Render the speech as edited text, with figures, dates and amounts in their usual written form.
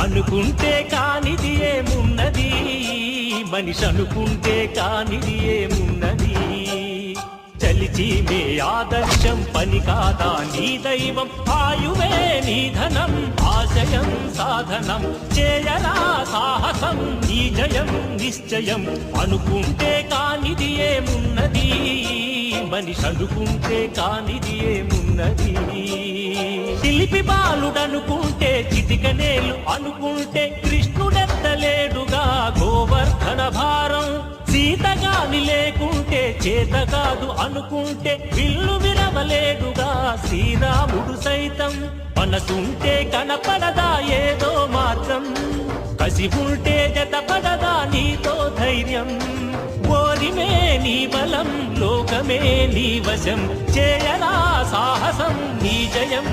అనుకుంటే కానిది ఏమున్నది, మనిషి అనుకుంటే కానిది ఏమున్నది. చలిచి మే ఆదర్శం పని కాదా నీ దైవం, ఆయువే నీ ధనం ఆశయం సాధనం. చేయరా సాహసం నీ జయం నిశ్చయం. అనుకుంటే కానిది ఏమున్నది, మనిషి అనుకుంటే కానిది ఏమున్నది. శిల్పి బాలుడనుకుంటే చిటికనేలు అనుకుంటే కృష్ణుడెత్తలేడుగా గోవర్ధన భారం. సీతగాని లేకుంటే చేత కాదు అనుకుంటే విల్లు విరవలేడుగా శ్రీరాముడు సైతం. మనసుంటే కనపడదా ఏదో మాత్రం, కసి ఉంటే జతపడదా నీతో ధైర్యం. ఓరిమే నీ బలం లోకమే నీ వశం, చేయరా సాహసం నీ జయం